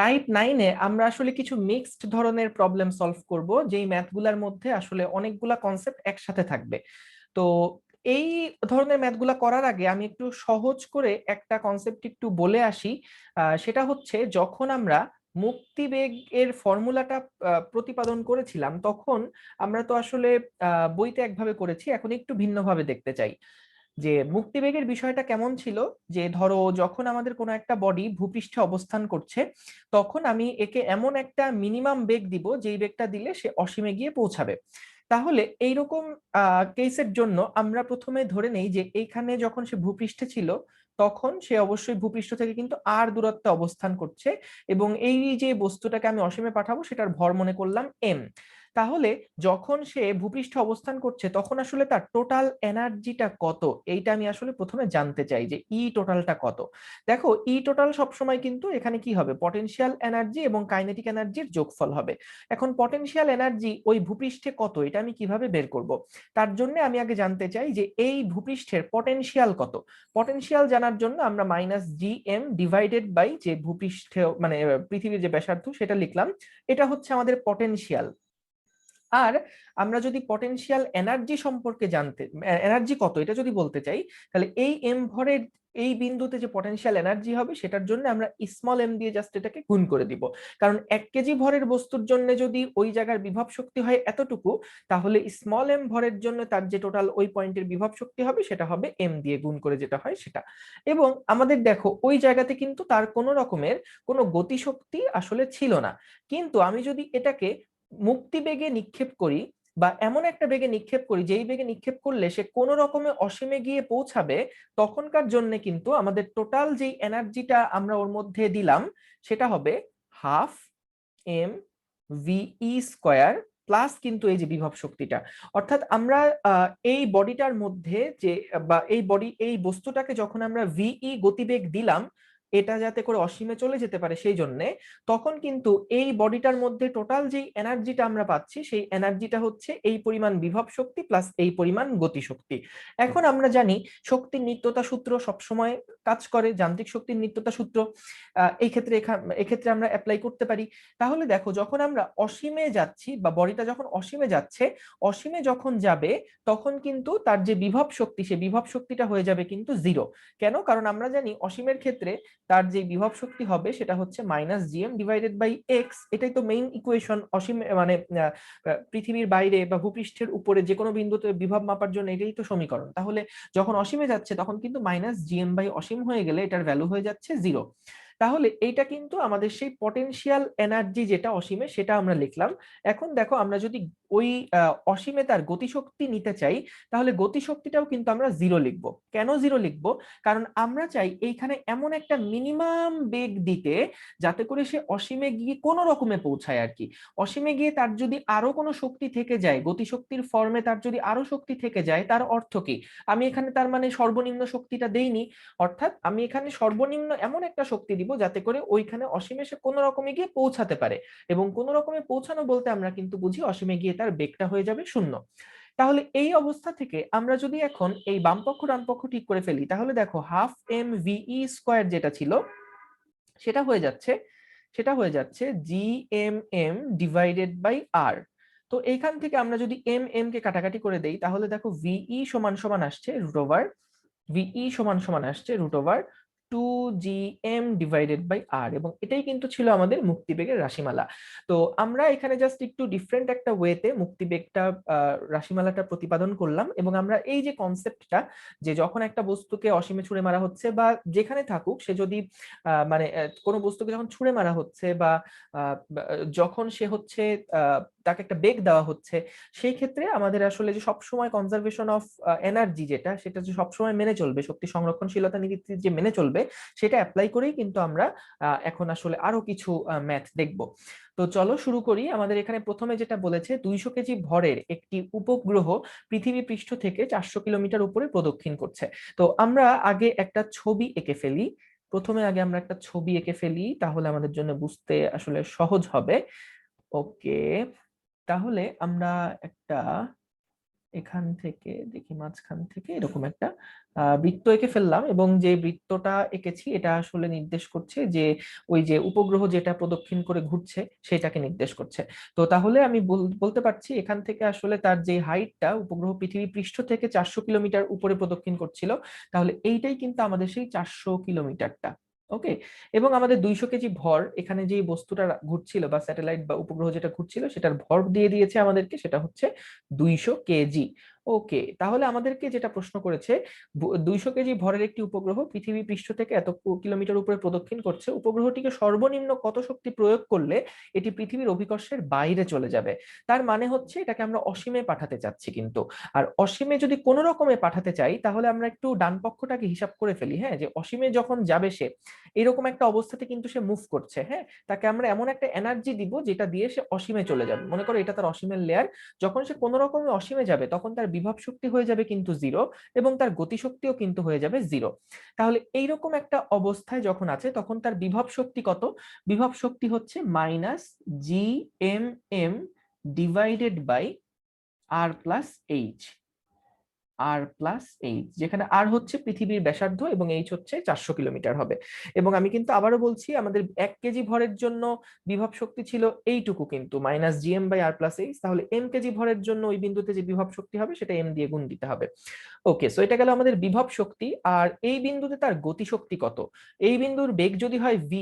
Type 9-এ আমরা আসলে কিছু মিক্সড ধরনের প্রবলেম সলভ করব, যেই ম্যাথগুলোর মধ্যে আসলে অনেকগুলা কনসেপ্ট একসাথে থাকবে। তো এই ধরনের ম্যাথগুলা করার আগে আমি একটু সহজ করে একটা কনসেপ্ট একটু বলে আসি। সেটা হচ্ছে, যখন আমরা মুক্তিবেগের ফর্মুলাটা প্রতিপাদন করেছিলাম, তখন আমরা তো আসলে বইতে একভাবে করেছি, এখন একটু ভিন্নভাবে দেখতে চাই। যে মুক্তিবেগের বিষয়টা কেমন ছিল, যে ধরো যখন আমাদের কোনো একটা বডি ভূপৃষ্ঠে অবস্থান করছে, তখন আমি একে এমন একটা মিনিমাম বেগ দিব, যেই বেগটা দিলে সে অসীমে গিয়ে পৌঁছাবে। তাহলে এইরকম কেসের জন্য আমরা প্রথমে ধরে নেই যে এইখানে যখন সে ভূপৃষ্ঠে ছিল, তখন সে অবশ্যই ভূপৃষ্ঠ থেকে কিন্তু আর দূরত্বে অবস্থান করছে, এবং এই যে বস্তুটাকে আমি অসীমে পাঠাবো সেটার ভর মনে করলাম এম। তাহলে যখন সে ভূপৃষ্ঠে অবস্থান করছে, তখন আসলে তার টোটাল এনার্জিটা কত, এইটা আমি আসলে প্রথমে জানতে চাই যে ই টোটালটা কত। দেখো, ই টোটাল সবসময় কিন্তু এখানে কি হবে, পটেনশিয়াল এনার্জি এবং কাইনেটিক এনার্জির যোগফল হবে। এখন পটেনশিয়াল এনার্জি ওই ভূপৃষ্ঠে কত, এটা আমি কিভাবে বের করব? তার জন্য আমি আগে জানতে চাই যে এই ভূপৃষ্ঠের পটেনশিয়াল কত। পটেনশিয়াল জানার জন্য আমরা minus G m divided by যে ভূপৃষ্ঠে মানে পৃথিবীর যে ব্যাসার্ধ সেটা লিখলাম, এটা হচ্ছে আমাদের পটেনশিয়াল। আর আমরা যদি পটেনশিয়াল এনার্জি সম্পর্কে জানতে, এনার্জি কত এটা যদি বলতে চাই, তাহলে এই এম ভরের এই বিন্দুতে যে পটেনশিয়াল এনার্জি হবে, সেটার জন্য আমরা স্মল এম দিয়ে জাস্ট এটাকে গুণ করে দিব। কারণ 1 কেজি ভরের বস্তুর জন্য যদি ওই জায়গার বিভব শক্তি হয় এতটুকু, তাহলে স্মল এম ভরের জন্য তার যে টোটাল ওই পয়েন্টের বিভব শক্তি হবে, সেটা হবে এম দিয়ে গুণ করে যেটা হয় সেটা। এবং আমাদের দেখো ওই জায়গাতে কিন্তু তার কোনো রকমের কোনো গতিশক্তি আসলে ছিল না। কিন্তু আমি যদি এটাকে মুক্তি বেগে নিক্ষেপ করি, বা এমন একটা বেগে নিক্ষেপ করি যেই বেগে নিক্ষেপ করলে সে কোনো রকমে অসীমে গিয়ে পৌঁছাবে, তখনকার জন্য কিন্তু আমাদের টোটাল যেই এনার্জিটা আমরা ওর মধ্যে দিলাম, সেটা হবে half m v e square plus কিন্তু এই যে বিভব শক্তিটা। অর্থাৎ আমরা এই বডিটার মধ্যে যে, বা এই বডি এই বস্তুটাকে যখন আমরা ভিই গতিবেগ দিলাম, এটা যাতে করে অসীমে চলে যেতে পারে সেই জন্য, তখন কিন্তু এই বডিটার মধ্যে টোটাল যেই এনার্জিটা আমরা পাচ্ছি, সেই এনার্জিটা হচ্ছে এই পরিমাণ বিভব শক্তি প্লাস এই পরিমাণ গতি শক্তি। এখন আমরা জানি শক্তির নিত্যতা সূত্র সবসময় কাজ করে, যান্ত্রিক শক্তির নিত্যতা সূত্র এই ক্ষেত্রে এক্ষেত্রে আমরা অ্যাপ্লাই করতে পারি। তাহলে দেখো, যখন আমরা অসীমে যাচ্ছি বা বডিটা যখন অসীমে যাচ্ছে, অসীমে যখন যাবে, তখন কিন্তু তার যে বিভব শক্তি, সে বিভব শক্তিটা হয়ে যাবে কিন্তু জিরো। কেন? কারণ আমরা জানি অসীমের ক্ষেত্রে তার যে বিভব শক্তি হবে সেটা হচ্ছে minus GM divided by x. এটাই তো মেইন ইকুয়েশন। অসীম মানে পৃথিবীর বাইরে বা ভূপৃষ্ঠের উপরে যে কোনো বিন্দুতে বিভব মাপার জন্য এটাই তো সমীকরণ। তাহলে যখন অসীমে যাচ্ছে, তখন কিন্তু মাইনাস জিএম বাই অসীম হয়ে গেলে এটার ভ্যালু হয়ে যাচ্ছে জিরো। তাহলে এইটা কিন্তু আমাদের সেই পটেনশিয়াল এনার্জি যেটা অসীমে, সেটা আমরা লিখলাম। এখন দেখো, আমরা যদি ওই অসীমে তার গতিশক্তি নিতে চাই, তাহলে গতিশক্তিটাও কিন্তু আমরা জিরো লিখব। কেন জিরো লিখব? কারণ আমরা চাই এইখানে এমন একটা মিনিমাম বেগ দিতে, যাতে করে সে অসীমে গিয়ে কোনো রকমে পৌঁছায় আর কি। অসীমে গিয়ে তার যদি আরো কোনো শক্তি থেকে যায়, গতিশক্তির ফর্মে তার যদি আরো শক্তি থেকে যায়, তার অর্থ কি? আমি এখানে তার মানে সর্বনিম্ন শক্তিটা দেইনি। অর্থাৎ আমি এখানে সর্বনিম্ন এমন একটা শক্তি দিব যাতে করে ওইখানে অসীমে সে কোনো রকমে গিয়ে পৌঁছাতে পারে। এবং কোনো রকমে পৌঁছানো বলতে আমরা কিন্তু বুঝি অসীমে গিয়ে তার বেগটা হয়ে যাবে শূন্য। তাহলে এই অবস্থা থেকে আমরা যদি এখন এই বামপক্ষ ডানপক্ষ ঠিক করে ফেলি, তাহলে দেখো হাফ এম ভিই স্কোয়ার যেটা ছিল, সেটা হয়ে যাচ্ছে G M M divided by R. তো এইখান থেকে আমরা যদি এম এম কে কাটাকাটি করে দেই, তাহলে দেখো ভিই সমান সমান আসছে রুট ওভার, ভিই সমান সমান আসছে root over 2gm divided by R. এবং এটাই কিন্তু ছিল আমাদের মুক্তিবেগের রাশিমালা। তো আমরা এখানে জাস্ট একটু ডিফারেন্ট একটা ওয়েতে মুক্তিবেগটা রাশিমালাটা প্রতিপাদন করলাম। এবং আমরা এই যে কনসেপ্টটা, যে যখন একটা বস্তুকে অসীমে ছুঁড়ে মারা হচ্ছে, বা যেখানে থাকুক সে যদি মানে কোনো বস্তুকে যখন ছুঁড়ে মারা হচ্ছে, বা যখন সে হচ্ছে তাকে একটা বেগ দেওয়া হচ্ছে, সেই ক্ষেত্রে আমাদের আসলে যে সবসময় কনজারভেশন অফ এনার্জি যেটা, সেটা যে সবসময় মেনে চলবে, শক্তি সংরক্ষণশীলতা নীতি যে মেনে চলবে, সেটা অ্যাপ্লাই করেই কিন্তু আমরা এখন আসলে আরো কিছু ম্যাথ দেখব। তো চলো শুরু করি। আমাদের এখানে প্রথমে যেটা বলেছে, 200 কেজি ভরের একটি উপগ্রহ পৃথিবী পৃষ্ঠ থেকে 400 কিলোমিটার উপরে প্রদক্ষিণ করছে। তো আমরা আগে একটা ছবি এঁকে ফেলি। প্রথমে আগে আমরা একটা ছবি এঁকে ফেলি, তাহলে আমাদের জন্য বুঝতে আসলে সহজ হবে। ওকে, তাহলে আমরা একটা এখান থেকে দেখি মাঝখান থেকে এরকম একটা বৃত্ত এঁকে ফেললাম, এবং যে বৃত্তটা এঁকেছি এটা আসলে নির্দেশ করছে যে ওই যে উপগ্রহ যেটা প্রদক্ষিণ করে ঘুরছে সেটাকে নির্দেশ করছে। তো তাহলে আমি বলতে পারছি এখান থেকে আসলে তার যে হাইটটা, উপগ্রহ পৃথিবী পৃষ্ঠ থেকে 400 কিলোমিটার উপরে প্রদক্ষিণ করছিল, তাহলে এইটাই কিন্তু আমাদের সেই 400 কিলোমিটারটা। ওকে। এবং আমাদের 200 কেজি ভর, এখানে যে বস্তুটা ঘুরছিল বা স্যাটেলাইট বা উপগ্রহ যেটা ঘুরছিল সেটার ভর দিয়ে দিয়েছে আমাদেরকে, সেটা হচ্ছে 200 কেজি। ওকে, তাহলে আমাদেরকে যেটা প্রশ্ন করেছে, 200 কেজি ভরের একটি উপগ্রহ পৃথিবী পৃষ্ঠ থেকে এত কিলোমিটার উপরে প্রদক্ষিণ করছে, উপগ্রহটিকে সর্বনিম্ন কত শক্তি প্রয়োগ করলে এটি পৃথিবীর অভিকর্ষের বাইরে চলে যাবে। তার মানে হচ্ছে এটাকে আমরা অসীমে পাঠাতে চাচ্ছি কিন্তু। আর অসীমে যদি কোনো রকমে পাঠাতে চাই তাহলে আমরা একটু ডান পক্ষটাকে হিসাব করে ফেলি, হ্যাঁ, যে অসীমে যখন যাবে সে এরকম একটা অবস্থাতে কিন্তু সে মুভ করছে, হ্যাঁ, তাকে আমরা এমন একটা এনার্জি দিব যেটা দিয়ে সে অসীমে চলে যাবে। মনে করো এটা তার অসীমের লেয়ার, যখন সে কোনো রকমে অসীমে যাবে তখন তার বিভব শক্তি হয়ে যাবে কিন্তু জিরো, এবং তার গতিশক্তিও কিন্তু হয়ে যাবে জিরো। তাহলে এইরকম একটা অবস্থায় যখন আছে তখন তার বিভব শক্তি কত? বিভব শক্তি হচ্ছে -GMM divided by R+H। R+H, যেখানে আর হচ্ছে পৃথিবীর ব্যাসার্ধ এবং এইচ হচ্ছে 400 কিলোমিটার হবে। এবং আমি কিন্তু আবারও বলছি, আমাদের 1 কেজি ভরের জন্য বিভব শক্তি ছিল এইটুকু কিন্তু -GM/R+H, তাহলে m কেজি ভরের জন্য ওই বিন্দুতে যে বিভব শক্তি হবে সেটা m দিয়ে গুণ দিতে হবে। ওকে, সো এটা গেল আমাদের বিভব শক্তি। আর এই বিন্দুতে তার গতিশক্তি কত? এই বিন্দুর বেগ যদি হয় v,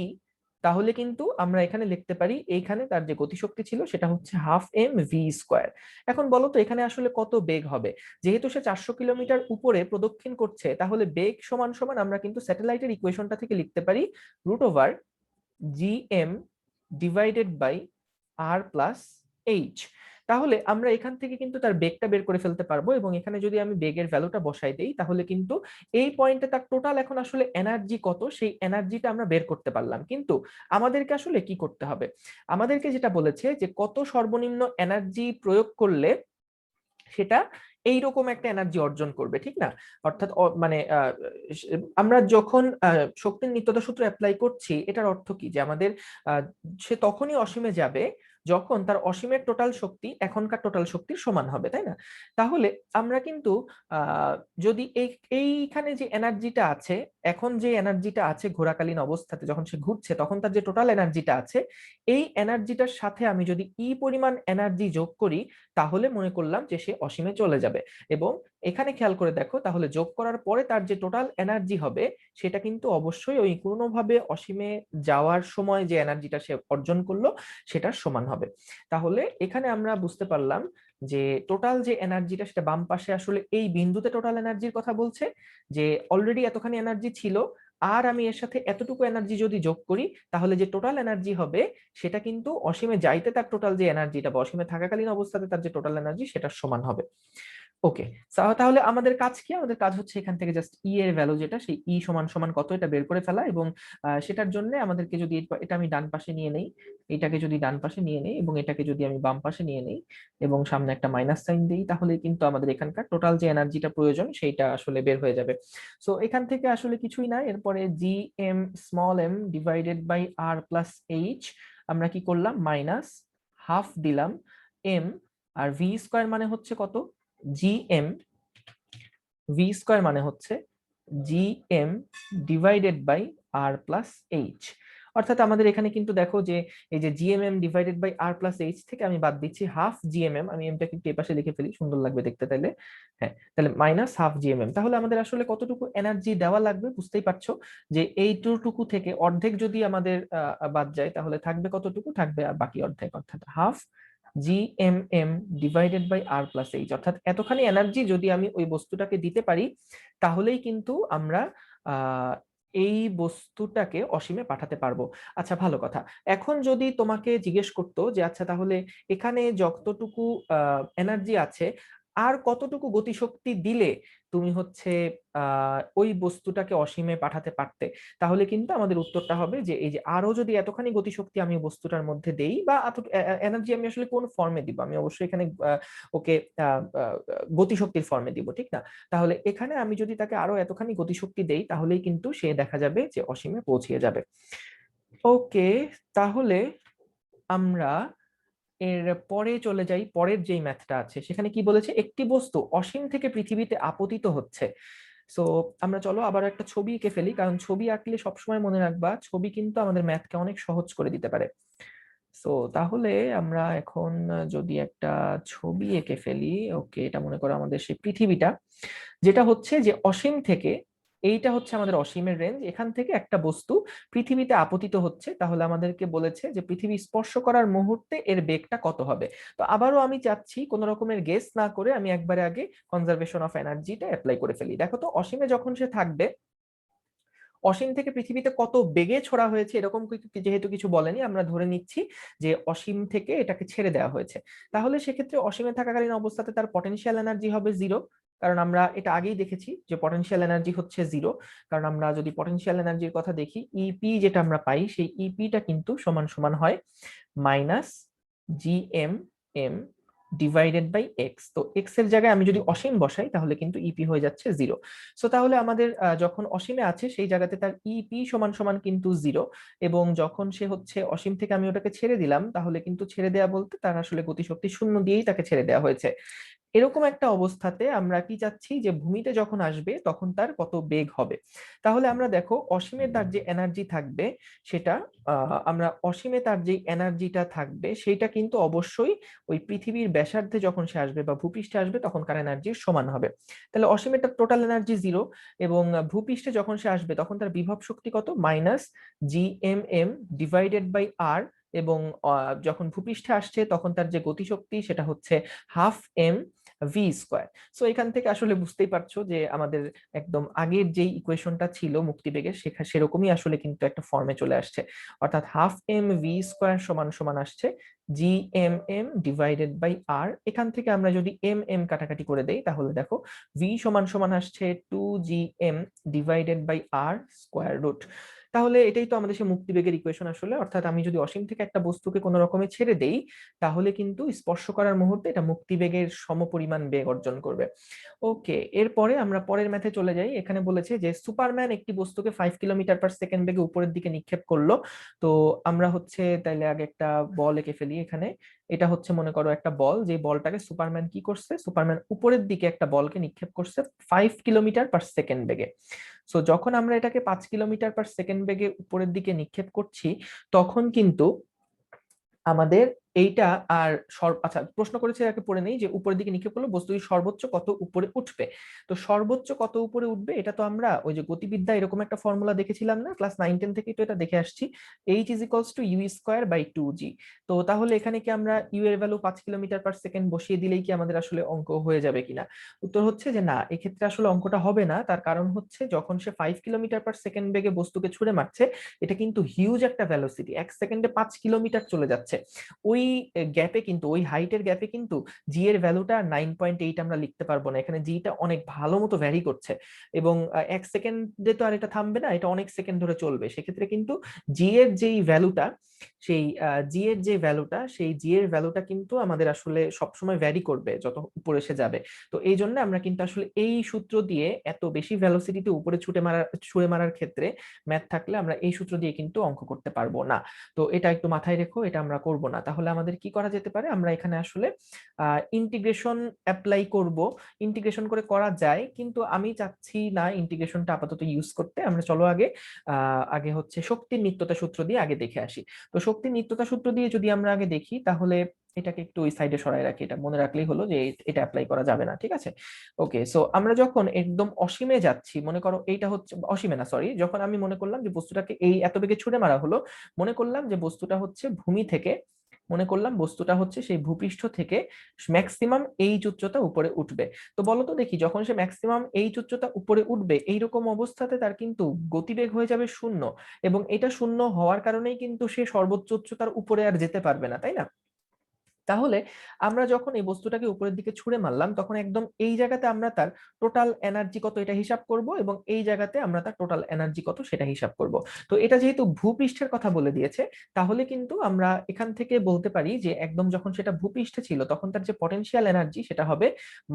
তাহলে কিন্তু আমরা এখানে লিখতে পারি এইখানে তার যে গতিশক্তি ছিল সেটা হচ্ছে 12mv²। এখন বলো তো এখানে আসলে কত বেগ হবে? যেহেতু সে 400 কিলোমিটার উপরে প্রদক্ষিণ করছে, তাহলে বেগ সমান সমান আমরা কিন্তু স্যাটেলাইটের ইকুয়েশনটা থেকে লিখতে পারি √GM ডিভাইডেড বাই R+H। তাহলে আমরা এখান থেকে কিন্তু তার বেগটা বের করে ফেলতে পারবো, এবং এখানে যদি আমি বেগের ভ্যালুটা বসাই দেই তাহলে কিন্তু এই পয়েন্টে তার টোটাল এখন আসলে এনার্জি কত সেই এনার্জিটা আমরা বের করতে পারলাম। কিন্তু আমাদেরকে আসলে কি করতে হবে? আমাদেরকে যেটা বলেছে যে কত সর্বনিম্ন এনার্জি প্রয়োগ করলে সেটা এইরকম একটা এনার্জি অর্জন করবে, ঠিক না? অর্থাৎ মানে আমরা যখন শক্তির নিত্যতা সূত্র অ্যাপ্লাই করছি, এটার অর্থ কি যে আমাদের সে তখনই অসীমে যাবে যখন তার অসীমের টোটাল শক্তি এখনকার টোটাল শক্তির সমান হবে, তাই না? তাহলে আমরা কিন্তু যদি এইখানে যে এনার্জিটা আছে, এখন যে এনার্জিটা আছে ঘোরাকালীন অবস্থাতে যখন সে ঘুরছে তখন তার যে টোটাল এনার্জিটা আছে, এই এনার্জিটার সাথে আমি যদি পরিমাণ এনার্জি যোগ করি তাহলে মনে করলাম যে সে অসীমে চলে যাবে। এবং এখানে খেয়াল করে দেখো, তাহলে যোগ করার পরে তার যে টোটাল এনার্জি হবে সেটা কিন্তু অবশ্যই ওই কোনোভাবে অসীমে যাওয়ার সময় যে এনার্জিটা সে অর্জন করলো সেটার সমান হবে। তাহলে এখানে আমরা বুঝতে পারলাম যে টোটাল যে এনার্জিটা সেটা বাম পাশে আসলে এই বিন্দুতে টোটাল এনার্জির কথা বলছে, যে অলরেডি এতখানি এনার্জি ছিল, আর আমি এর সাথে এতটুকু এনার্জি যদি যোগ করি তাহলে যে টোটাল এনার্জি হবে সেটা কিন্তু অসীমে যাইতে তার টোটাল যে এনার্জিটা বা অসীমে থাকাকালীন অবস্থাতে তার যে টোটাল এনার্জি সেটার সমান হবে। ওকে, তাহলে আমাদের কাজ কি? আমাদের কাজ হচ্ছে এখান থেকে জাস্ট এর ভ্যালু যেটা, সেই সমান সমান কত এটা বের করে ফেলা। এবং সেটার জন্য আমাদেরকে যদি এটা আমি ডান পাশে নিয়ে নেই, এটাকে যদি ডান পাশে নিয়ে নেই এবং এটাকে যদি আমি বাম পাশে নিয়ে নেই এবং সামনে একটা মাইনাস সাইন দিই, তাহলে কিন্তু আমাদের এখানকার টোটাল যে এনার্জিটা প্রয়োজন সেইটা আসলে বের হয়ে যাবে। সো এখান থেকে আসলে কিছুই না, এরপরে GM ডিভাইডেড বাই R+H আমরা কি করলাম, -হাফ দিলাম m, আর v² মানে হচ্ছে কত? GM, v² মানে হচ্ছে GM ডিভাইডেড বাই R+H। অর্থাৎ আমাদের এখানে কিন্তু দেখো যে এই যে GMM ডিভাইডেড বাই R+H থেকে আমি বাদ দিচ্ছি হাফ GMM, আমি এমটাকে একটু এপাশে লিখে ফেলি, সুন্দর লাগবে দেখতে তাইলে। হ্যাঁ, তাহলে -12 GMM। তাহলে আমাদের আসলে কতটুকু এনার্জি দেওয়া লাগবে বুঝতেই পারছো, যে এইটুকু থেকে অর্ধেক যদি আমাদের বাদ যায় তাহলে থাকবে কতটুকু? থাকবে আর বাকি অর্ধেক, অর্থাৎ half GMM divided by R+H। অর্থাৎ এতখানি এনার্জি যদি আমি ওই বস্তুটাকে দিতে পারি তাহলেই কিন্তু আমরা আহ এই বস্তুটাকে অসীমে পাঠাতে পারবো। আচ্ছা, ভালো কথা। এখন যদি তোমাকে জিজ্ঞেস করতো যে আচ্ছা তাহলে এখানে যতটুকু এনার্জি আছে আর কতটুকু গতিশক্তি দিলে তুমি হচ্ছে ওই বস্তুটাকে অসীমে পাঠাতে পারতে, তাহলে কিন্তু আমাদের উত্তরটা হবে যে এই যে আরো যদি এতখানি গতিশক্তি আমি বস্তুটার মধ্যে দেই, বা এনার্জি আমি আসলে কোন ফর্মে দিব, আমি অবশ্যই এখানে ওকে গতিশক্তির ফর্মে দিব, ঠিক না? তাহলে এখানে আমি যদি তাকে আরো এতখানি গতিশক্তি দেই তাহলেই কিন্তু সে দেখা যাবে যে অসীমে পৌঁছে যাবে। ওকে, তাহলে আমরা এর পরে চলে যাই, পরের যেই ম্যাথটা আছে সেখানে কি বলেছে, একটি বস্তু অসীম থেকে পৃথিবীতে আপতিত হচ্ছে। সো আমরা চলো আবার একটা ছবি এঁকে ফেলি, কারণ ছবি আঁকলে সবসময় মনে রাখবা ছবি কিন্তু আমাদের ম্যাথকে অনেক সহজ করে দিতে পারে। সো তাহলে আমরা এখন যদি একটা ছবি এঁকে ফেলি, ওকে, এটা মনে করো আমাদের সেই পৃথিবীটা, যেটা হচ্ছে যে অসীম থেকে, এইটা হচ্ছে আমাদের অসীমের রেঞ্জ, এখান থেকে একটা বস্তু পৃথিবীতে আপতিত হচ্ছে, তাহলে আমাদেরকে বলেছে যে পৃথিবী স্পর্শ করার মুহূর্তে এর বেগটা কত হবে। তো আবারও আমি চাচ্ছি কোন রকমের গেস না করে আমি একবারে আগে কনজারভেশন অফ এনার্জিটা অ্যাপ্লাই করে ফেলি। দেখো তো অসীমে যখন সে থাকবে, অসীম থেকে পৃথিবীতে কত বেগে ছোড়া হয়েছে এরকম যেহেতু কিছু বলেনি, আমরা ধরে নিচ্ছি যে অসীম থেকে এটাকে ছেড়ে দেওয়া হয়েছে। তাহলে সেক্ষেত্রে অসীমে থাকাকালীন অবস্থাতে তার পটেনশিয়াল এনার্জি হবে 0, কারণ আমরা এটা আগেই দেখেছি যে পটেনশিয়াল এনার্জি হচ্ছে 0। কারণ আমরা যদি পটেনশিয়াল এনার্জির কথা দেখি, ইপি যেটা আমরা পাই সেই ইপিটা কিন্তু সমান সমান হয় minus GM m divided by x. তো এক্স এর জায়গায় আমি যদি অসীম বসাই তাহলে কিন্তু ইপি হয়ে যাচ্ছে 0। সো তাহলে আমাদের যখন অসীমে আছে সেই জায়গাতে তার ইপি সমান সমান কিন্তু 0, এবং যখন সে হচ্ছে অসীম থেকে আমি ওটাকে ছেড়ে দিলাম, তাহলে কিন্তু ছেড়ে দেওয়া বলতে তার আসলে গতিশক্তি 0 দিয়েই তাকে ছেড়ে দেওয়া হয়েছে। এরকম একটা অবস্থাতে আমরা কি চাচ্ছি যে ভূমিতে যখন আসবে তখন তার কত বেগ হবে। তাহলে আমরা দেখো অসীমে তার যে এনার্জি থাকবে সেটা, আমরা অসীমে তার যে এনার্জিটা থাকবে সেটা কিন্তু অবশ্যই ওই পৃথিবীর ব্যাসার্ধে যখন সে আসবে বা ভূপৃষ্ঠে আসবে তখনকার এনার্জির সমান হবে। তাহলে অসীমে তার টোটাল এনার্জি 0, এবং ভূপৃষ্ঠে যখন সে আসবে তখন তার বিভব শক্তি কত, minus G M M divided by R, এবং যখন ভূপৃষ্ঠে আসছে তখন তার যে গতিশক্তি সেটা হচ্ছে half m v square. So এখান থেকে আসলে বুঝতেই পারছো যে আমাদের একদম আগের যেই ইকুয়েশনটা ছিল মুক্তিবেগের সেরকমই আসলে কিন্তু একটা ফর্মে চলে আসছে, অর্থাৎ হাফ এম ভি স্কোয়ার সমান সমান আসছে G M M divided by R. এখান থেকে আমরা যদি এম এম কাটাকাটি করে দেই তাহলে দেখো ভি সমান সমান আসছে 2gm divided by r square root. তাহলে এটাই তো আমাদের সেই মুক্তিবেগের ইকুয়েশন আসলে, অর্থাৎ আমি যদি অসীম থেকে একটা বস্তুকে কোনো রকমে ছেড়ে দেই তাহলে কিন্তু স্পর্শ করার মুহূর্তে এটা মুক্তিবেগের সমপরিমাণ বেগ অর্জন করবে। ওকে, এরপরে আমরা পরের ম্যাথে চলে যাই। এখানে বলেছে যে সুপারম্যান একটি বস্তুকে 5 কিলোমিটার পার সেকেন্ড বেগে উপরের দিকে নিক্ষেপ করলো। তো আমরা হচ্ছে তাইলে আগে একটা বল এঁকে ফেলি এখানে। এটা হচ্ছে মনে করো একটা বল, যে বলটাকে সুপারম্যান কি করছে, সুপারম্যান উপরের দিকে একটা বলকে নিক্ষেপ করছে 5 কিলোমিটার পার সেকেন্ড বেগে। সো যখন আমরা এটাকে 5 কিলোমিটার পার সেকেন্ড বেগে উপরের দিকে নিক্ষেপ করছি তখন কিন্তু আমাদের এইটা আর আচ্ছা প্রশ্ন করেছে, একে পড়ে নেই যে উপরের দিকে নিক্ষেপ করলে বস্তুটি সর্বোচ্চ কত উপরে উঠবে। তো সর্বোচ্চ কত উপরে উঠবে এটা তো আমরা ওই যে গতিবিদ্যা এরকম একটা ফর্মুলা দেখেছিলাম না, ক্লাস 9-10 থেকেই তো এটা দেখে আসছি, h is equals to u square by 2g। তো তাহলে এখানে কি আমরা ইউ এর ভ্যালু 5 কিলোমিটার পার সেকেন্ড বসিয়ে দিলেই কি আমাদের আসলে অঙ্ক হয়ে যাবে কিনা? উত্তর হচ্ছে যে না, এক্ষেত্রে আসলে অঙ্কটা হবে না। তার কারণ হচ্ছে যখন সে 5 কিলোমিটার পার সেকেন্ড বেগে বস্তুকে ছুড়ে মারছে, এটা কিন্তু হিউজ একটা ভ্যালোসিটি, 1 সেকেন্ডে 5 কিলোমিটার চলে যাচ্ছে। ওই গ্যাপে কিন্তু, ওই হাইটের গ্যাপে কিন্তু জি এর ভ্যালুটা 9.8 আমরা লিখতে পারবো না, এখানে জিটা অনেক ভালো মতো ভ্যারি করছে, এবং 1 সেকেন্ডে তো আর এটা থামবে না, এটা অনেক সেকেন্ড ধরে চলবে। সেক্ষেত্রে কিন্তু জি এর যেই ভ্যালুটা, সেই জি এর যে ভ্যালুটা, সেই জি এর ভ্যালুটা কিন্তু আমাদের আসলে সবসময় ভ্যারি করবে যত উপরে সে যাবে। তো এই জন্য আমরা কিন্তু আসলে এই সূত্র দিয়ে এত বেশি ভ্যালোসিটিতে উপরে ছুড়ে মারার ক্ষেত্রে ম্যাথ থাকলে আমরা এই সূত্র দিয়ে কিন্তু অঙ্ক করতে পারবো না। তো এটা একটু মাথায় রেখো, এটা আমরা করব না। তাহলে আমাদের কি করা যেতে পারে, আমরা এখানে আসলে ইন্টিগ্রেশন অ্যাপ্লাই করব। ইন্টিগ্রেশন করে করা যায়, কিন্তু আমি চাচ্ছি না ইন্টিগ্রেশনটা আপাতত ইউজ করতে। আমরা চলো আগে আগে হচ্ছে শক্তির নিত্যতা সূত্র দিয়ে আগে দেখে আসি। তো শক্তির নিত্যতা সূত্র দিয়ে যদি আমরা আগে দেখি তাহলে এটাকে একটু ওই সাইডে সরাই রাখি, এটা মনে রাখলেই হলো যে এটা অ্যাপ্লাই করা যাবে না, ঠিক আছে? ওকে, সো আমরা যখন একদম অসীমে যাচ্ছি, মনে করো এইটা হচ্ছে অসীমে না, সরি, যখন আমি মনে করলাম যে বস্তুটাকে এই এত বেগে ছুড়ে মারা হলো, মনে করলাম যে বস্তুটা হচ্ছে ভূমি থেকে, মনে করলাম বস্তুটা হচ্ছে সেই ভূপৃষ্ঠ থেকে ম্যাক্সিমাম এইচ উচ্চতা উপরে উঠবে। তো বলো তো দেখি, যখন সে ম্যাক্সিমাম এইচ উচ্চতা উপরে উঠবে এইরকম অবস্থাতে তার কিন্তু গতিবেগ হয়ে যাবে 0, এবং এটা 0 হওয়ার কারণেই কিন্তু সে সর্বোচ্চ উচ্চতার উপরে আর যেতে পারবে না, তাই না? তাহলে আমরা যখন এই বস্তুটাকে উপরের দিকে ছুঁড়ে মারলাম তখন একদম এই জায়গাতে আমরা তার টোটাল এনার্জি কত এটা হিসাব করব, এবং এই জায়গাতে আমরা তার টোটাল এনার্জি কত সেটা হিসাব করব। তো এটা যেহেতু ভূপৃষ্ঠের কথা বলে দিয়েছে, তাহলে কিন্তু আমরা এখান থেকে বলতে পারি যে একদম যখন সেটা ভূপৃষ্ঠে ছিল তখন তার যে পটেনশিয়াল এনার্জি সেটা হবে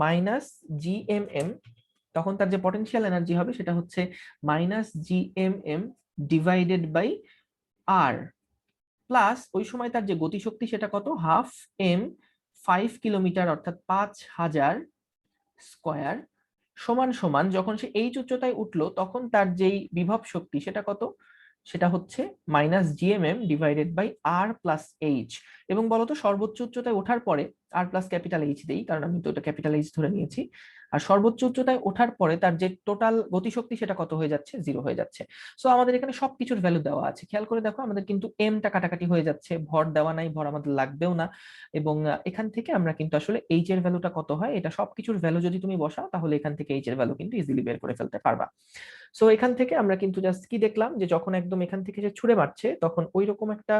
মাইনাস জিএমএম, তখন তার যে পটেনশিয়াল এনার্জি হবে সেটা হচ্ছে minus GMm divided by r. Plus ওই সময় তার যে গতিশক্তি সেটা কত, হাফ এম 5 কিলোমিটার অর্থাৎ 5000 স্কয়ার, সমান সমান যখন সে এইচ উচ্চতায় উঠলো তখন তার যেই বিভব শক্তি সেটা কত, সেটা হচ্ছে -gmm divided by r plus h. এবং বলতো সর্বোচ্চ উচ্চতায় ওঠার পরে, আর প্লাস ক্যাপিটাল এইচ দেই কারণ আমি তো এটা ক্যাপিটাল এইচ ধরে নিয়েছি, আর সর্বোচ্চ উচ্চতায় ওঠার পরে তার যে টোটাল গতিশক্তি সেটা কত হয়ে যাচ্ছে, 0 হয়ে যাচ্ছে। সো আমাদের এখানে সবকিছুর ভ্যালু দেওয়া আছে, খেয়াল করে দেখো আমাদের কিন্তু এমটা কাটাকাটি হয়ে যাচ্ছে, ভর দেওয়া নাই, ভর আমাদের লাগবেও না। এবং এখান থেকে আমরা কিন্তু আসলে এইচ এর ভ্যালুটা কত হয়, এটা সবকিছুর ভ্যালু যদি তুমি বসাও তাহলে এখান থেকে এইচ এর ভ্যালু কিন্তু ইজিলি বের করে ফেলতে পারবা। সো এখান থেকে আমরা কিন্তু জাস্ট কি দেখলাম, যে যখন একদম এখান থেকে সে ছুড়ে মারছে তখন ওই রকম একটা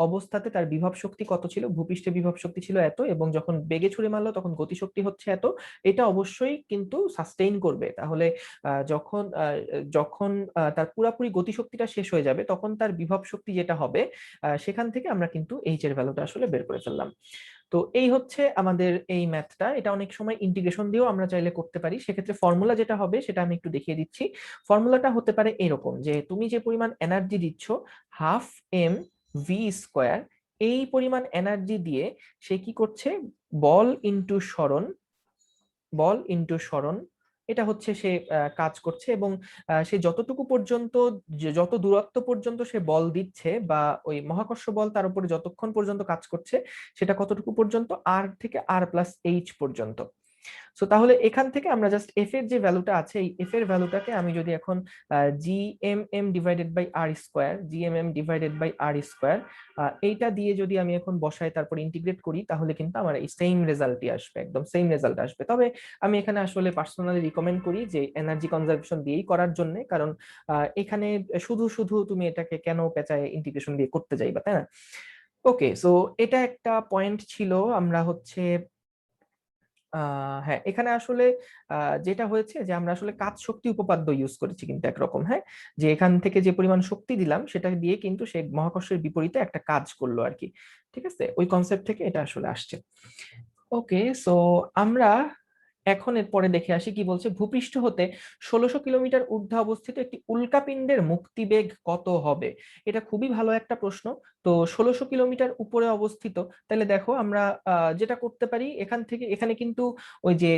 অবস্থাতে তার বিভব শক্তি কত ছিল, ভূপৃষ্ঠে বিভব শক্তি ছিল এত, এবং যখন বেগে ছুড়ে মারলো তখন গতিশক্তি হচ্ছে এত। এটা অবশ্যই কিন্তু সাস্টেইন করবে। তাহলে যখন যখন তার পুরাপুরি গতিশক্তিটা শেষ হয়ে যাবে তখন তার বিভব শক্তি যেটা হবে, সেখান থেকে আমরা কিন্তু এইচ এর ভ্যালুটা আসলে বের করে ফেললাম। তো এই হচ্ছে আমাদের এই ম্যাথটা। এটা অনেক সময় ইন্টিগ্রেশন দিয়েও আমরা চাইলে করতে পারি, সেক্ষেত্রে ফর্মুলা যেটা হবে সেটা আমি একটু দেখিয়ে দিচ্ছি। ফর্মুলাটা হতে পারে এরকম, যে তুমি যে পরিমাণ এনার্জি দিচ্ছ, হাফ এম ভি স্কোয়ার, এই পরিমাণ এনার্জি দিয়ে সে কি করছে, বল ইনটু সরণ, বল ইনটু সরণ, এটা হচ্ছে সে কাজ করছে। এবং সে যতটুকু পর্যন্ত, যত দূরত্ব পর্যন্ত সে বল দিচ্ছে, বা ওই মহাকর্ষ বল তার উপরে যতক্ষণ পর্যন্ত কাজ করছে, সেটা কতটুকু পর্যন্ত, আর থেকে আর প্লাস এইচ পর্যন্ত। সো তাহলে এখান থেকে আমরা জাস্ট এফ এর যে ভ্যালুটা আছে, এই এফ এর ভ্যালুটাকে আমি যদি এখন g M M divided by r square, g M M divided by r square, এইটা দিয়ে যদি আমি এখন বসাই তারপর ইন্টিগ্রেট করি, তাহলে কিন্তু আমার এই সেম রেজাল্টই আসবে, একদম সেম রেজাল্ট আসবে। তবে আমি এখানে আসলে পার্সোনালি রিকমেন্ড করি যে এনার্জি কনজারভেশন দিয়েই করার জন্য, কারণ এখানে শুধু শুধু তুমি এটাকে কেন পেঁচায় ইন্টিগ্রেশন দিয়ে করতে যাইবা, তাই না? ওকে, সো এটা একটা পয়েন্ট ছিল। আমরা হচ্ছে হ্যাঁ, এখানে আসলে যেটা হয়েছে যে আমরা আসলে কাজ শক্তি উপপাদ্য ইউজ করেছি কিন্তু একরকম, হ্যাঁ, যে এখান থেকে যে পরিমাণ শক্তি দিলাম সেটা দিয়ে কিন্তু সে মহাকর্ষের বিপরীতে একটা কাজ করলো আর কি। ঠিক আছে, ওই কনসেপ্ট থেকে এটা আসলে আসছে। ওকে, সো আমরা এখন এর পরে দেখে আসি কি বলছে, ভূপৃষ্ঠ হতে 1600 কিলোমিটার ঊর্ধ্বে অবস্থিত একটি উল্কাপিণ্ডের মুক্তিবেগ কত হবে। এটা খুবই ভালো একটা প্রশ্ন। তো 1600 কিলোমিটার উপরে অবস্থিত, তাহলে দেখো আমরা যেটা করতে পারি এখান থেকে, এখানে কিন্তু ওই যে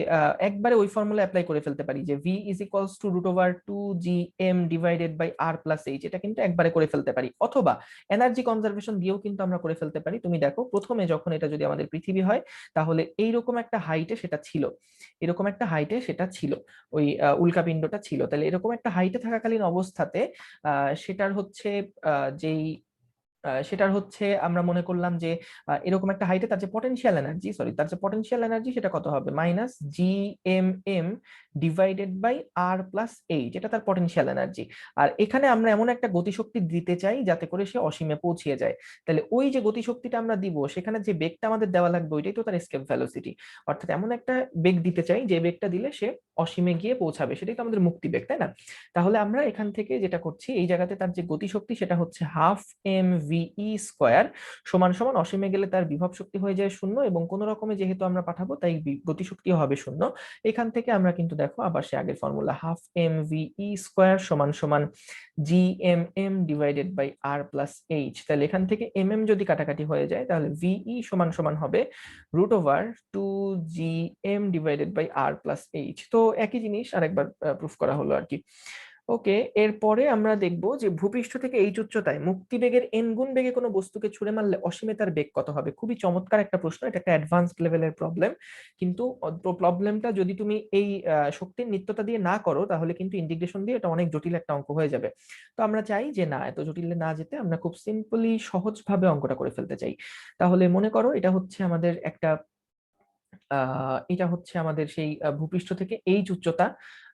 একবারে ওই ফর্মুলা অ্যাপ্লাই করে ফেলতে পারি, যে v is equals to √2 gm divided by r plus h, এটা কিন্তু একবারে করে ফেলতে পারি, অথবা এনার্জি কনজারভেশন দিয়েও কিন্তু আমরা করে ফেলতে পারি। তুমি দেখো প্রথমে যখন এটা যদি আমাদের পৃথিবী হয়, তাহলে এইরকম একটা হাইটে সেটা ছিল, এরকম একটা হাইটে সেটা ছিল, ওই উল্কাপিণ্ডটা ছিল। তাহলে এরকম একটা হাইটে থাকাকালীন অবস্থাতে সেটার হচ্ছে যেই সেটার হচ্ছে আমরা মনে করলাম যে এরকম একটা হাইটে তার যে পটেনশিয়াল এনার্জি, সরি, তার যে পটেনশিয়াল এনার্জি সেটা কত হবে, -gmm divided by r plus h, এটা তার পটেনশিয়াল এনার্জি। আর এখানে আমরা এমন একটা গতিশক্তি দিতে চাই যাতে করে সে অসীমে পৌঁছিয়ে যায়। তাহলে ওই যে গতিশক্তিটা আমরা দিব, সেখানে যে বেগটা আমাদের দেওয়া লাগবে ওইটাই তো তার এসকেপ ভেলোসিটি। অর্থাৎ এমন একটা বেগ দিতে চাই যে বেগটা দিলে সে অসীমে গিয়ে পৌঁছাবে, সেটাই তো আমাদের মুক্তি বেগ, তাই না? তাহলে আমরা এখান থেকে যেটা করছি, এই জায়গাতে তার যে গতিশক্তি সেটা হচ্ছে হাফ এম ভিই স্কোয়ার, সমান সমান অসীমে গেলে তার বিভব শক্তি হয়ে যায় 0, এবং কোন রকমে যেহেতু আমরা পাঠাবো তাই গতিশক্তিও হবে 0। এখান থেকে আমরা কিন্তু দেখো আবার সে আগের formula, half m v e square সমান সমান g M M divided by r plus h. তাহলে এখান থেকে এম এম যদি কাটাকাটি হয়ে যায় তাহলে ভিই সমান সমান হবে √2 gm divided by r plus h. তো একই জিনিস আরেকবার প্রুফ করা হলো আর কি। ওকে, এরপরে আমরা দেখব যে ভূপৃষ্ঠ থেকে এইচ উচ্চতায় মুক্তিবেগের এন গুণ বেগে কোনো বস্তুকে ছুড়ে মারলে অসীমে তার বেগ কত হবে। খুবই চমৎকার একটা প্রশ্ন, এটা একটা অ্যাডভান্সড লেভেলের প্রবলেম। কিন্তু প্রবলেমটা যদি তুমি এই শক্তির নিত্যতা দিয়ে না করো তাহলে কিন্তু ইন্টিগ্রেশন দিয়ে এটা অনেক জটিল একটা অঙ্ক হয়ে যাবে। তো আমরা চাই যে না, এত জটিলে না যেতে আমরা খুব সিম্পলি সহজভাবে অঙ্কটা করে ফেলতে চাই। তাহলে মনে করো এটা হচ্ছে আমাদের একটা এটা হচ্ছে আমাদের সেই ভূপৃষ্ঠ থেকে এইচ উচ্চতা।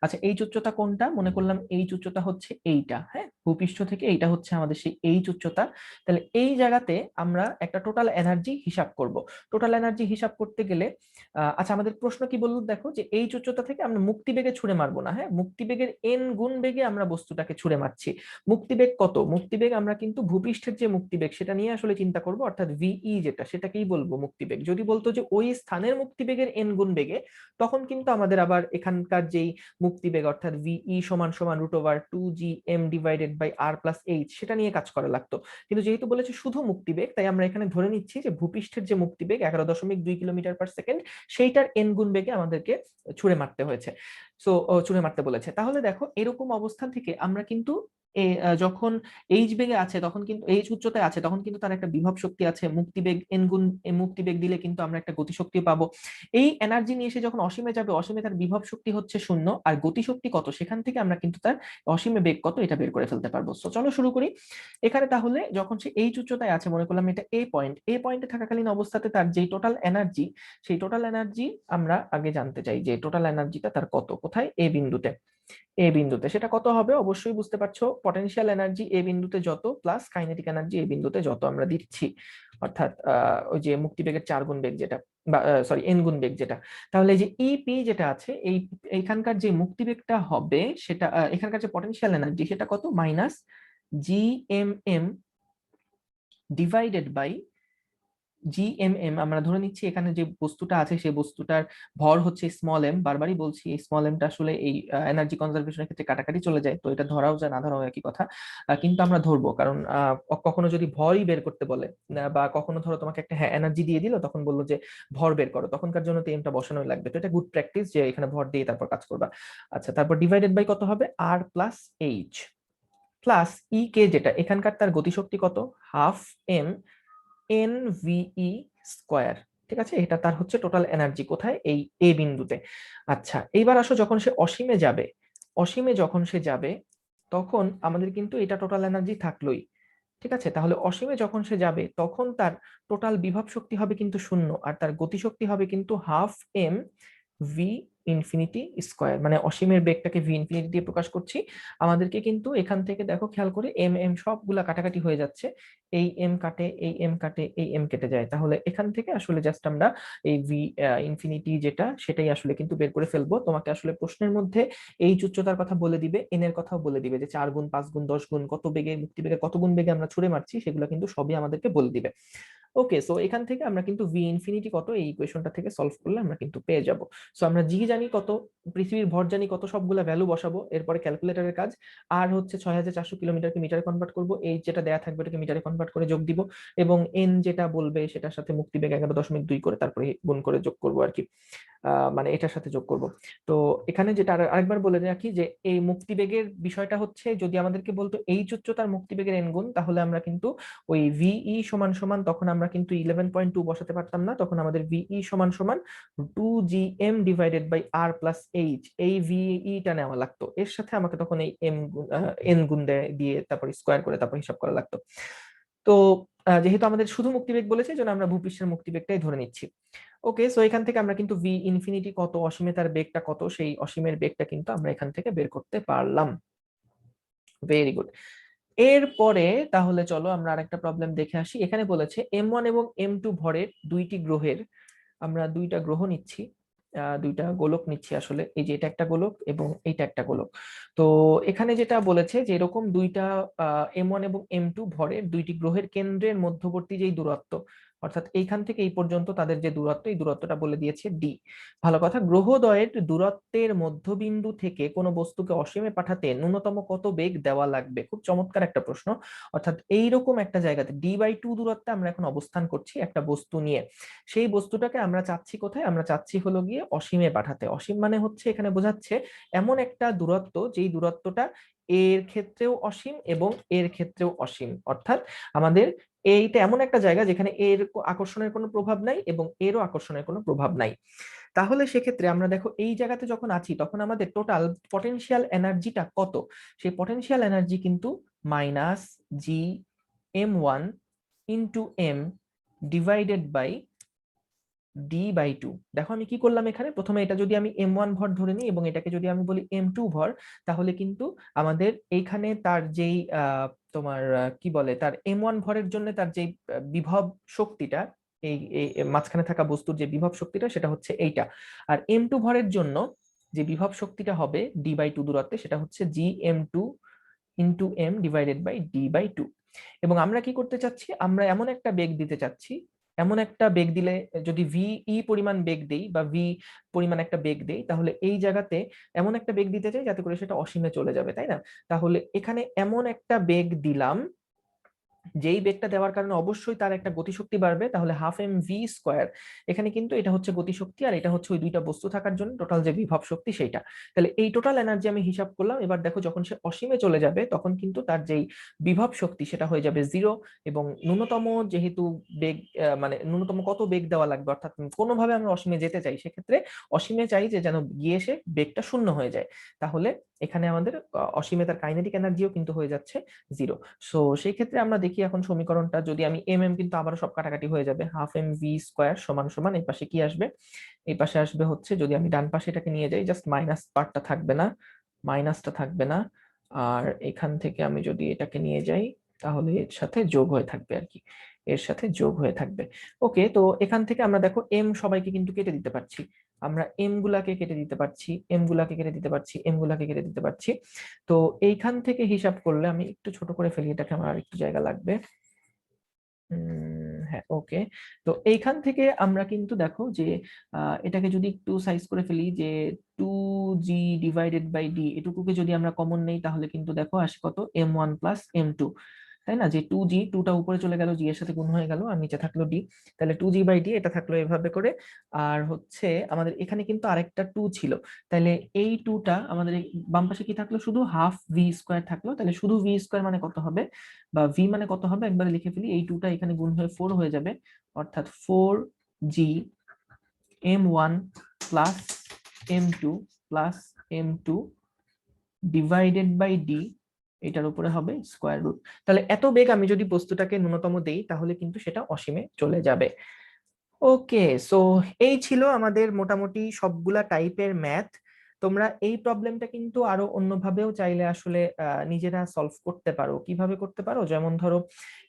আচ্ছা, এইচ উচ্চতা কোনটা, মনে করলাম এইচ উচ্চতা হচ্ছে এইটা, হ্যাঁ, ভূপৃষ্ঠ থেকে এইটা হচ্ছে আমাদের সেই এইচ উচ্চতা। তাহলে এই জায়গাতে আমরা একটা টোটাল এনার্জি হিসাব করব। টোটাল এনার্জি হিসাব করতে গেলে আচ্ছা, আমাদের প্রশ্ন কি বললো দেখো, যে এইচ উচ্চতা থেকে আমরা মুক্তিবেগে ছুড়ে মারবো না, হ্যাঁ, মুক্তিবেগের এন গুণ বেগে আমরা বস্তুটাকে ছুড়ে মারছি। মুক্তিবেগ কত, মুক্তিবেগ আমরা কিন্তু ভূপৃষ্ঠের যে মুক্তিবেগ সেটা নিয়ে আসলে চিন্তা করব, অর্থাৎ ভিই যেটা, সেটাকেই বলবো মুক্তিবেগ। যদি বলতো যে ওই স্থানের মুক্তিবেগের এন গুণ বেগে, তখন কিন্তু আমাদের আবার এখানকার যেই মুক্তিবেগ অর্থাৎ ভিই সমান সমান √2gm divided by r plus h সেটা নিয়ে কাজ করা লাগতো। কিন্তু যেহেতু বলেছে শুধু মুক্তিবেগ, তাই আমরা এখানে ধরে নিচ্ছি যে ভূপৃষ্ঠের যে মুক্তিবেগ 11.2 কিলোমিটার পার সেকেন্ড, সেইটার n গুণ বেগে আমাদেরকে ছুড়ে মারতে হয়েছে। সো ছুড়ে মারতে বলেছে। তাহলে দেখো এরকম অবস্থান থেকে আমরা কিন্তু যখন এইচ বেগে আছে তখন কিন্তু এইচ উচ্চতায় আছে তখন কিন্তু তার একটা বিভব শক্তি আছে, মুক্তিবেগ n গুণ মুক্তিবেগ দিলে কিন্তু আমরা একটা গতিশক্তি পাবো। এই এনার্জি নিয়ে এসে যখন অসীমে যাবে, অসীমে তার বিভব শক্তি হচ্ছে 0 আর গতিশক্তি কত সেখান থেকে আমরা কিন্তু তার অসীমে বেগ কত এটা বের করে ফেলতে পারবো। তো চলো শুরু করি। এখানে তাহলে যখন সে এইচ উচ্চতায় আছে, মনে করলাম এটা এ পয়েন্টে থাকাকালীন অবস্থাতে তার যে টোটাল এনার্জি, সেই টোটাল এনার্জি আমরা আগে জানতে চাই যে টোটাল এনার্জিটা তার কত, কোথায়, এ বিন্দুতে সেটা কত হবে। অবশ্যই বুঝতে পারছো পটেনশিয়াল এনার্জি এ বিন্দুতে যত প্লাস কাইনেটিক এনার্জি এ বিন্দুতে যত আমরা দিচ্ছি, অর্থাৎ ওই যে মুক্তিবেগের 4 গুণ বেগ যেটা, বা সরি এন গুণ বেগ যেটা। তাহলে যে ইপি যেটা আছে এই এখানকার যে মুক্তিবেগটা হবে সেটা এখানকার যে পটেনশিয়াল এনার্জি সেটা কত, minus GMm divided by GMm. আমরা ধরে নিচ্ছি এখানে যে বস্তুটা আছে সেই বস্তুটার ভর হচ্ছে স্মল এম, বারবারই বলছি এই স্মল এমটা আসলে এই এনার্জি কনজারভেশনের ক্ষেত্রে কাটাকাটি চলে যায়, তো এটা ধরাও যায় না ধরাও একই কথা। কিন্তু আমরা ধরবো, কারণ কখনো যদি ভরই বের করতে বলে বা কখনো ধরো তোমাকে একটা এনার্জি দিয়ে দিল, তখন বললো যে ভর বের করো, তখনকার জন্য তো এমটা বসানোই লাগবে। তো এটা গুড প্র্যাকটিস যে এখানে ভর দিয়ে তারপর কাজ করবা। আচ্ছা, তারপর ডিভাইডেড বাই কত হবে, আর প্লাস এইচ প্লাস ই কে যেটা এখানকার তার গতিশক্তি কত, half m n v e square. ঠিক আছে, এটা তার হচ্ছে টোটাল এনার্জি কোথায়, এই এ বিন্দুতে। আচ্ছা, এইবার আসো যখন সে অসীমে যাবে, অসীমে যখন সে যাবে তখন আমাদের কিন্তু এটা টোটাল এনার্জি থাকলোই। ঠিক আছে, তাহলে অসীমে যখন সে যাবে তখন তার টোটাল বিভব শক্তি হবে কিন্তু 0 আর তার গতিশক্তি হবে কিন্তু half m v infinity square. মানে অসীমের বেগটাকে ভি ইনফিনিটি দিয়ে প্রকাশ করছি। আমাদেরকে কিন্তু এখান থেকে দেখো খেয়াল করে এম এম সবগুলা কাটাকাটি হয়ে যাচ্ছে, এই এম কাটে, এই এম কাটে, এই এম কেটে যায়। তাহলে এখান থেকে আসলে জাস্ট আমরা এই ভি ইনফিনিটি যেটা সেটাই আসলে কিন্তু বের করে ফেলবো। তোমাকে আসলে প্রশ্নের মধ্যে এই উচ্চতার কথা বলে দিবে, এন এর কথাও বলে দিবে যে 4 গুণ 5 গুণ 10 গুণ কত বেগে মুক্তি বেগে কত গুণ বেগে আমরা ছুড়ে মারছি, সেগুলো কিন্তু সবই আমাদেরকে বলে দিবে। ওকে, সো এখান থেকে আমরা কিন্তু ভি ইনফিনিটি কত এই ইকুয়েশনটা থেকে সলভ করলে আমরা কিন্তু পেয়ে যাব। সো আমরা জি জানি কত, পৃথিবীর ভর জানি কত, সবগুলা ভ্যালু বসাবো, এরপরে ক্যালকুলেটরের কাজ। আর হচ্ছে 6400 কিলোমিটারকে মিটারে কনভার্ট করবো, এই যেটা দেয়া থাকবে এটাকে মিটারে কনভার্ট করে যোগ দিব, এবং এন যেটা বলবে সেটার সাথে মুক্তিবেগ 11.2 করে তারপরে গুণ করে যোগ করবো আর কি, মানে এটার সাথে যোগ করব। তো এখানে যেটা আরেকবার বলে রাখি যে এই মুক্তিবেগের বিষয়টা হচ্ছে, যদি আমাদেরকে বলতো এইচ উচ্চতার মুক্তিবেগের এন গুণ, তাহলে আমরা কিন্তু ওই ভিই সমান সমান তখন আমরা কিন্তু 11.2 বসাতে পারতাম না, তখন আমাদের ভিই সমান সমান 2gm divided by r plus h, এই ভিইটা নেওয়া লাগতো, এর সাথে আমাকে তখন এই এম এন গুণ দিয়ে তারপর স্কোয়ার করে তারপর হিসাব করা লাগতো। তো যেহেতু আমাদের শুধু মুক্তিবেগ বলেছে, জন্য আমরা ভূপৃষ্ঠের মুক্তিবেগটাই ধরে নিচ্ছি। ওকে, সো এখান থেকে আমরা কিন্তু ভি ইনফিনিটি কত, অসীমে তার বেগটা কত, সেই অসীমের বেগটা কিন্তু আমরা এখান থেকে বের করতে পারলাম। Very good. এরপরে তাহলে চলো আমরা আরেকটা প্রবলেম দেখে আসি। এখানে বলেছে M1 এবং M2 ভরের দুইটি গ্রহের, আমরা দুইটা গ্রহ নিচ্ছি, দুইটা গোলক নিচ্ছি আসলে, এই যে এটা একটা গোলক এবং এইটা একটা গোলক। তো এখানে যেটা বলেছে যে এরকম দুইটা M1 এবং M2 ভরের দুইটি গ্রহের কেন্দ্রের মধ্যবর্তী যেই দূরত্ব, অর্থাৎ এইখান থেকে এই পর্যন্ত তাদের যে দূরত্ব, এই দূরত্বটা বলে দিয়েছে ডি। ভালো কথা, গ্রহদ্বয়ের দূরত্বের মধ্যবিন্দু থেকে কোনো বস্তুকে অসীমে পাঠাতে ন্যূনতম কত বেগ দেওয়া লাগবে? খুব চমৎকার একটা প্রশ্ন। অর্থাৎ এইরকম একটা জায়গাতে d/2 দূরত্বে আমরা এখন অবস্থান করছি একটা বস্তু নিয়ে, সেই বস্তুটাকে আমরা চাচ্ছি কোথায়, আমরা চাচ্ছি হলো গিয়ে অসীমে পাঠাতে। অসীম মানে হচ্ছে এখানে বোঝাচ্ছে এমন একটা দূরত্ব যেই দূরত্বটা এর ক্ষেত্রেও অসীম এবং এর ক্ষেত্রেও অসীম, অর্থাৎ আমাদের এইটা এমন একটা জায়গা যেখানে এর আকর্ষণের কোনো প্রভাব নাই এবং এরও আকর্ষণের কোনো প্রভাব নাই। তাহলে সেক্ষেত্রে আমরা দেখো এই জায়গাতে যখন আছি তখন আমাদের টোটাল পটেনশিয়াল এনার্জিটা কত, সেই পটেনশিয়াল এনার্জি কিন্তু minus g M1 into m divided by d/2। দেখো আমি কি করলাম এখানে, প্রথমে এটা যদি আমি M1 ভর ধরে নিই এবং এটাকে যদি আমি বলি M2 ভর, তাহলে কিন্তু আমাদের এইখানে তার যেই তোমার কি বলে তার M1 ভরের জন্য তার যেই বিভব শক্তিটা, এই মাঝখানে থাকা বস্তুর যে বিভব শক্তিটা সেটা হচ্ছে এইটা, আর M2 ভরের জন্য যে বিভব শক্তিটা হবে d/2 দূরত্বে সেটা হচ্ছে gm2 into m divided by d/2। এবং আমরা কি করতে চাচ্ছি, আমরা এমন একটা বেগ দিতে চাচ্ছি, এমন একটা বেগ দিলে, যদি ভি ই পরিমাণ বেগ দেই বা ভি পরিমাণ একটা বেগ দেই, তাহলে এই জায়গাতে এমন একটা বেগ দিতে চাই যাতে করে সেটা অসীমে চলে যাবে, তাই না? তাহলে এখানে এমন একটা বেগ দিলাম, যেই বেগটা দেওয়ার কারণে অবশ্যই তার একটা গতিশক্তি বাড়বে, তাহলে হাফ এম ভি স্কোয়ার। এখানে কিন্তু এটা হচ্ছে গতিশক্তি আর এটা হচ্ছে ওই দুইটা বস্তু থাকার জন্য টোটাল যে বিভব শক্তি সেইটা। তাহলে এই টোটাল এনার্জি আমি হিসাব করলাম। এবার দেখো যখন সে অসীমে চলে যাবে তখন কিন্তু তার যেই বিভব শক্তি সেটা হয়ে যাবে জিরো, এবং ন্যূনতম যেহেতু বেগ, মানে ন্যূনতম কত বেগ দেওয়া লাগবে, অর্থাৎ কোনোভাবে আমরা অসীমে যেতে চাই, সেক্ষেত্রে অসীমে চাই যে যেন গিয়ে এসে বেগটা শূন্য হয়ে যায়। তাহলে এখানে আমাদের অসীমে তার কাইনেটিক এনার্জিও কিন্তু হয়ে যাচ্ছে জিরো। সো সেই ক্ষেত্রে আমরা দেখি এখন সমীকরণটা, যদি আমি এম এম কিন্তু আবারও সব কাটাকাটি হয়ে যাবে, হাফ এম ভি স্কোয়ার সমান সমান এই পাশে কি আসবে, এই পাশে আসবে হচ্ছে, যদি আমি ডান পাশে এটাকে নিয়ে যাই, জাস্ট মাইনাস পার্টটা থাকবে না, মাইনাসটা থাকবে না, আর এখান থেকে আমি যদি এটাকে নিয়ে যাই তাহলে এর সাথে যোগ হয়ে থাকবে আর কি, এর সাথে যোগ হয়ে থাকবে। ওকে, তো এখান থেকে আমরা দেখো এম সবাইকে কিন্তু কেটে দিতে পারছি, আমরা এম গুলাকে কেটে দিতে পারছি, এম গুলাকে কেটে দিতে পারছি, এম গুলাকে কেটে দিতে পারছি। তো এইখান থেকে হিসাব করলে, আমি একটু ছোট করে ফেলি এটাকে, আমার আর একটু জায়গা লাগবে। হ্যাঁ, ওকে। তো এইখান থেকে আমরা কিন্তু দেখো যে এটাকে যদি একটু সাইজ করে ফেলি, যে 2g/d এটুকুকে যদি আমরা কমন নেই তাহলে কিন্তু দেখো আসে কত, m1 প্লাস m2, তাই না? যে 2g, 2টা উপরে চলে গেল, জি এর সাথে গুণ হয়ে গেল, আর নিচে থাকলো ডি, তাহলে 2g/d এটা থাকলো এভাবে করে। আর হচ্ছে আমাদের এখানে কিন্তু আরেকটা 2 ছিল, তাহলে এই 2টা আমাদের বাম পাশে কি থাকলো, শুধু হাফ ভি স্কোয়ার থাকলো, তাহলে শুধু ভি স্কোয়ার মানে কত হবে, বা ভি মানে কত হবে একবারে লিখে ফেলি, এই 2টা এখানে গুণ হয়ে 4 হয়ে যাবে, অর্থাৎ 4g m1 plus m2 plus m2 divided by d, এটার উপরে হবে স্কোয়ার রুট। তাহলে এত বেগ আমি যদি বস্তুটাকে ন্যূনতম দেই তাহলে কিন্তু সেটা অসীমে চলে যাবে। ওকে, সো এই ছিল আমাদের মোটামুটি সবগুলা টাইপের ম্যাথ। তোমরা এই প্রবলেমটা কিন্তু আরো অন্যভাবেও চাইলে আসলে নিজেরা সলভ করতে পারো। কিভাবে করতে পারো, যেমন ধরো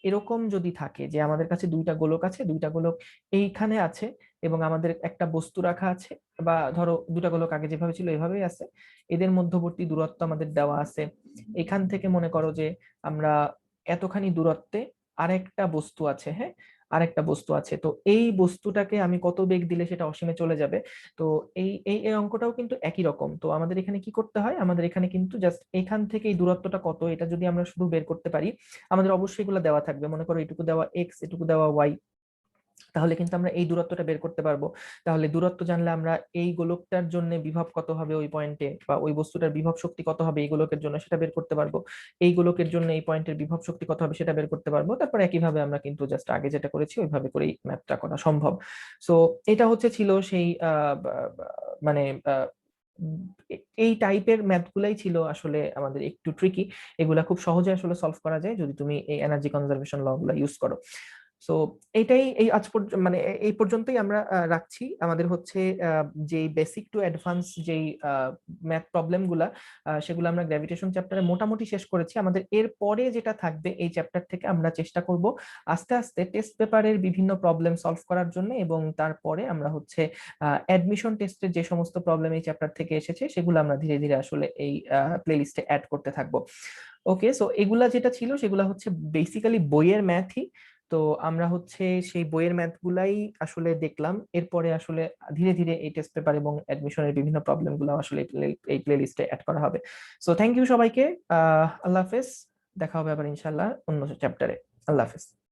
এরকম যদি থাকে যে আমাদের কাছে দুইটা গোলক আছে, দুইটা গোলক এইখানে আছে, এবং আমাদের একটা বস্তু রাখা আছে, বা ধরো দুটা গোলক আগে যেভাবে ছিল এভাবেই আছে, এদের মধ্যবর্তী দূরত্ব আমাদের দেওয়া আছে। এখান থেকে মনে করো যে আমরা এতখানি দূরত্বে আরেকটা বস্তু আছে, হ্যাঁ, আরেকটা বস্তু আছে, তো এই বস্তুটাকে আমি কত বেগ দিলে সেটা অসীমে চলে যাবে। তো এই এই এই অঙ্কটাও কিন্তু একই রকম। তো আমাদের এখানে কি করতে হয়, আমাদের এখানে কিন্তু জাস্ট এখান থেকে এই দূরত্বটা কত এটা যদি আমরা শুধু বের করতে পারি, আমাদের অবশ্যই এগুলো দেওয়া থাকবে, মনে করো এটুকু দেওয়া এক্স, এটুকু দেওয়া ওয়াই, তাহলে কিন্তু আমরা এই দূরত্বটা বের করতে পারবো। তাহলে দূরত্ব জানলে আমরা এই গোলকটার জন্য বিভব কত হবে ওই পয়েন্টে, বা ওই বস্তুটার বিভব শক্তি কত হবে এই গোলকের জন্য সেটা বের করতে পারবো, এই গোলকের জন্য এই পয়েন্টের বিভব শক্তি কত হবে সেটা বের করতে পারবো। তারপর একইভাবে আমরা কিন্তু জাস্ট আগে যেটা করেছি ওইভাবে করেই ম্যাথটা করা সম্ভব। সো এটা হচ্ছে ছিল সেই মানে এই টাইপের ম্যাথ গুলাই ছিল আসলে আমাদের একটু ট্রিকি। এগুলা খুব সহজে আসলে সলভ করা যায় যদি তুমি এই এনার্জি কনজারভেশন ল গুলা ইউজ করো। সো এইটাই, এই আজ মানে এই পর্যন্তই আমরা রাখছি। আমাদের হচ্ছে যে বেসিক টু অ্যাডভান্স যেই ম্যাথ প্রবলেম গুলা, সেগুলো আমরা গ্র্যাভিটেশন চ্যাপ্টারে মোটামুটি শেষ করেছি। আমাদের এর পরে যেটা থাকবে এই চ্যাপ্টার থেকে আমরা চেষ্টা করব আস্তে আস্তে টেস্ট পেপারের বিভিন্ন প্রবলেম সলভ করার জন্য, এবং তারপরে আমরা হচ্ছে অ্যাডমিশন টেস্টের যে সমস্ত প্রবলেম এই চ্যাপ্টার থেকে এসেছে সেগুলো আমরা ধীরে ধীরে আসলে এই প্লেলিস্টে অ্যাড করতে থাকবো। ওকে, সো এগুলা যেটা ছিল সেগুলা হচ্ছে বেসিক্যালি বইয়ের ম্যাথই। তো আমরা হচ্ছে সেই বইয়ের ম্যাথ গুলাই আসলে দেখলাম, এরপরে আসলে ধীরে ধীরে এই টেস্ট পেপার এবং অ্যাডমিশনের বিভিন্ন প্রবলেম গুলো আসলে এই প্লে লিস্টে অ্যাড করা হবে। সো থ্যাংক ইউ সবাইকে, আল্লাহ হাফেজ। দেখা হবে আবার ইনশাল্লাহ অন্য চ্যাপ্টারে। আল্লাহ হাফেজ।